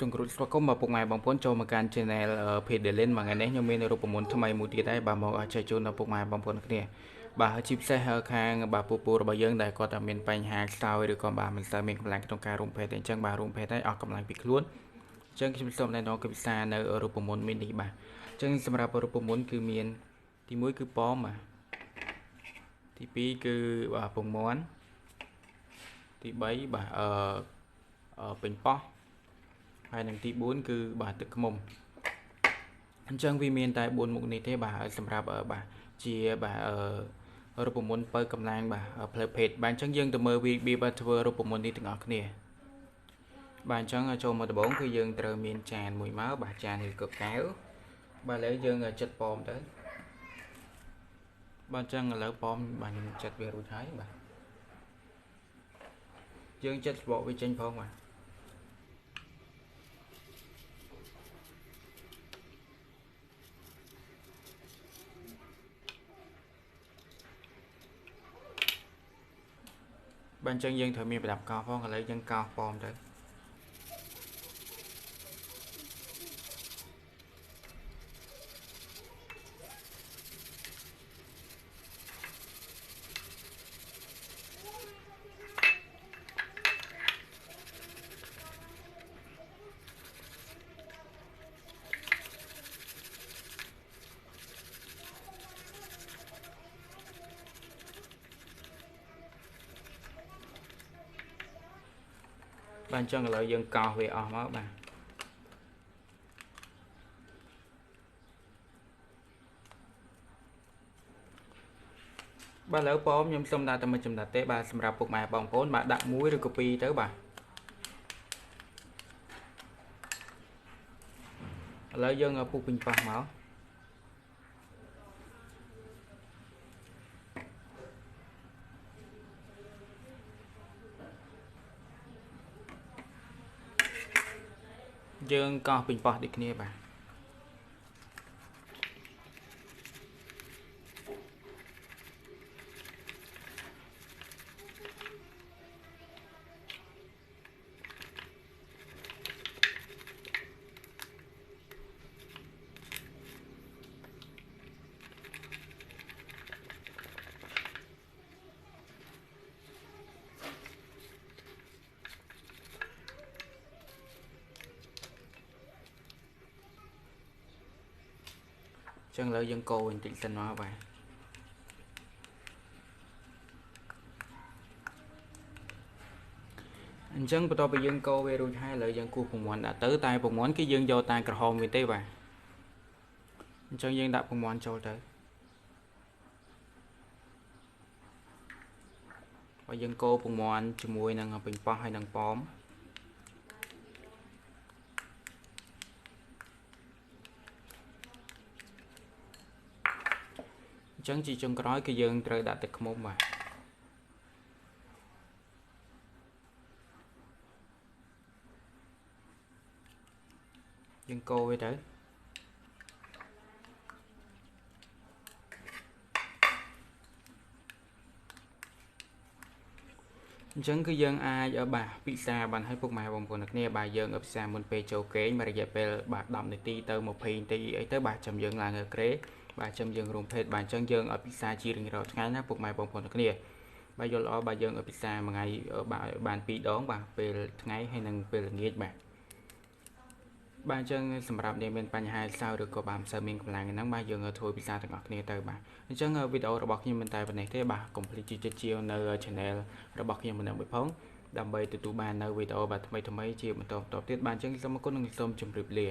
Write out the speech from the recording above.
សូមគោរពស្វាគមន៍មកពុកម៉ែបងប្អូនចូលមកកាន់ Channel Pedelin មួយថ្ងៃនេះខ្ញុំមានរូបមន្តថ្មីមួយទៀតដែរបាទមកចែកជូនដល់ពុកម៉ែបងប្អូនគ្នាបាទជាពិសេសខាងបាទពូរបស់យើងដែលគាត់តែមានបញ្ហាខ្សោយឬក៏បាទមិនសូវមានកម្លាំងក្នុងការរួមភេទទេអញ្ចឹងបាទរួមភេទហើយអស់កម្លាំងពីខ្លួនអញ្ចឹងខ្ញុំសូមណែនាំគិតសានៅរូបមន្តមួយនេះបាទអញ្ចឹងសម្រាប់រូបមន្តគឺមានទី1គឺប៉មបាទទី2គឺបាទពងមាន់ទី3បាទពេញប៉ោះហើយនឹងទី4គឺបាទទឹកឃ្មុំអញ្ចឹងវាមានតែ4មុខនេះទេបាទសម្រាប់បាទជាបាទរូបមន្តបើកម្លាំងបាទផ្លូវភេទបាទអញ្ចឹងយើងទៅមើលវាបាទធ្វើរូបមន្តនេះទាំងអស់គ្នាបាទអញ្ចឹងចូលមកដំបូងគឺយើងត្រូវមានចានមួយមកបាទចានឬក៏កែវបាទឥឡូវយើងចិតប៉មទៅបាទអញ្ចឹងឥឡូវប៉មបាទខ្ញុំចិតវារួចហើយបាទយើងចិតស្បកវាចេញផងបាទបាទអញ្ចឹងយើងត្រូវមានប្រដាប់កោសផងឥឡូវយើងកោសប៉មទៅបាទអញ្ចឹងឥឡូវយើងកោសវាអស់មកបាទបាទឥឡូវប៉មខ្ញុំសុំដាក់តែមួយចំណិតទេបាទសម្រាប់ពុកម៉ែបងប្អូនបាទដាក់1ឬក៏2ទៅបាទឥឡូវយើងពុះពេញប៉ោះមកយើងកោសពេញប៉ោះដូចគ្នាបាទចឹងឥឡូវយើងកូរបន្តិចសិនមកបាទអញ្ចឹងបន្ទាប់ពីយើងកូរវារួចហើយឥឡូវយើងគូសពងមាន់ដាក់ទៅតែពងមាន់គឺយើងយកតែក្រហមវាទេបាទអញ្ចឹងយើងដាក់ពងមាន់ចូលទៅបើយើងកូរពងមាន់ជាមួយនឹងពេញប៉ោះហើយនឹងប៉មអញ្ចឹងជាចុងក្រោយគឺយើងត្រូវដាក់ទឹកឃ្មុំបាទយើងកូរវាទៅអញ្ចឹងគឺយើងអាចបាទពិសាបានឲ្យពុកម៉ែបងប្អូនគ្នាបាទយើងពិសាមុនពេលចូលគេងមួយរយៈពេលបាទ10នាទីទៅ20នាទីអីទៅបាទចាំយើងឡើងក្រេបាទចាំយើងរួមភេទបាទអញ្ចឹងយើងពិសាជារៀងរាល់ថ្ងៃណាពុកម៉ែបងប្អូនគ្នាបាទយល់ល្អបាទយើងពិសាមួយថ្ងៃបាន2ដងបាទពេលថ្ងៃហើយនិងពេលល្ងាចបាទបាទអញ្ចឹងសម្រាប់អ្នកមានបញ្ហាសើឬក៏បាទមិនសូវមានកម្លាំងហ្នឹងបាទយើងធ្វើពិសាទាំងអស់គ្នាទៅបាទអញ្ចឹងវីដេអូរបស់ខ្ញុំមិនតែប៉ុណ្ណេះទេបាទកុំភ្លេចជួយជានៅ Channel របស់ខ្ញុំម្នាក់មួយផងដើម្បីទទួលបាននៅវីដេអូបាទថ្មីៗជាបន្តទៀតបាទអញ្ចឹងសូមអរគុណនិងសូមជម្រាបលា